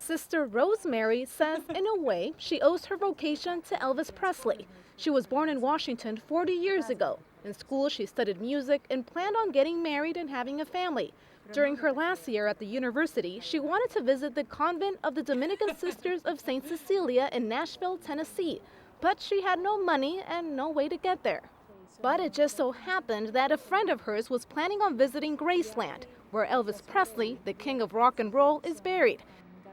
Sister Rosemary says, in a way, she owes her vocation to Elvis Presley. She was born in Washington 40 years ago. In school, she studied music and planned on getting married and having a family. During her last year at the university, she wanted to visit the convent of the Dominican Sisters of St. Cecilia in Nashville, Tennessee, but she had no money and no way to get there. But it just so happened that a friend of hers was planning on visiting Graceland, where Elvis Presley, the king of rock and roll, is buried.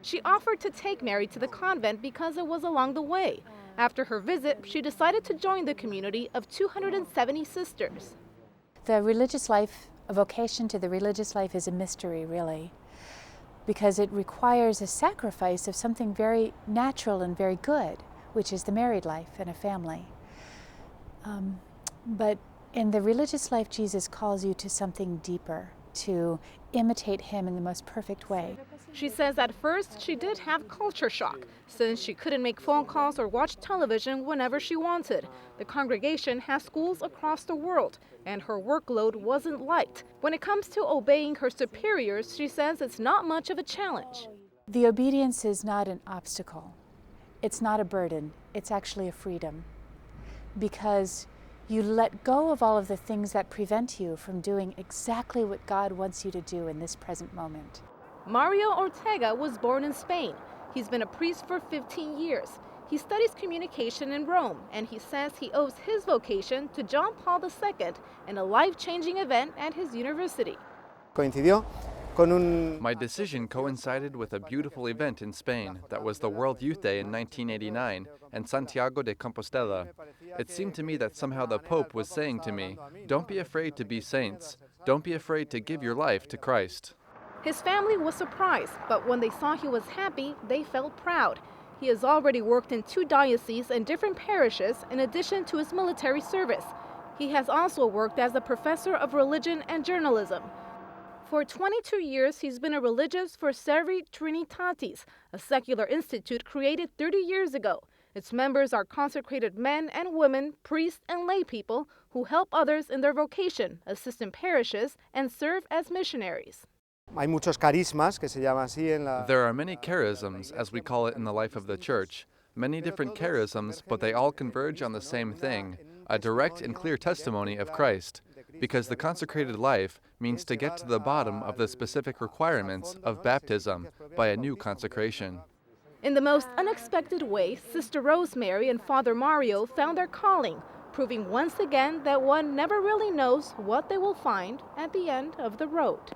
She offered to take Mary to the convent because it was along the way. After her visit, she decided to join the community of 270 sisters. The religious life, a vocation to the religious life is a mystery, really, because it requires a sacrifice of something very natural and very good, which is the married life and a family. But in the religious life, Jesus calls you to something deeper, to imitate him in the most perfect way. She says at first she did have culture shock, since she couldn't make phone calls or watch television whenever she wanted. The congregation has schools across the world, and her workload wasn't light. When it comes to obeying her superiors, she says it's not much of a challenge. The obedience is not an obstacle. It's not a burden. It's actually a freedom, because you let go of all of the things that prevent you from doing exactly what God wants you to do in this present moment. Mario Ortega was born in Spain. He's been a priest for 15 years. He studies communication in Rome, and he says he owes his vocation to John Paul II in a life-changing event at his university. My decision coincided with a beautiful event in Spain that was the World Youth Day in 1989 and Santiago de Compostela. It seemed to me that somehow the Pope was saying to me, "Don't be afraid to be saints. Don't be afraid to give your life to Christ." His family was surprised, but when they saw he was happy, they felt proud. He has already worked in 2 dioceses and different parishes in addition to his military service. He has also worked as a professor of religion and journalism. For 22 years, he's been a religious for Servi Trinitatis, a secular institute created 30 years ago. Its members are consecrated men and women, priests and lay people who help others in their vocation, assist in parishes, and serve as missionaries. There are many charisms, as we call it in the life of the Church. Many different charisms, but they all converge on the same thing, a direct and clear testimony of Christ. Because the consecrated life means to get to the bottom of the specific requirements of baptism by a new consecration. In the most unexpected way, Sister Rosemary and Father Mario found their calling, proving once again that one never really knows what they will find at the end of the road.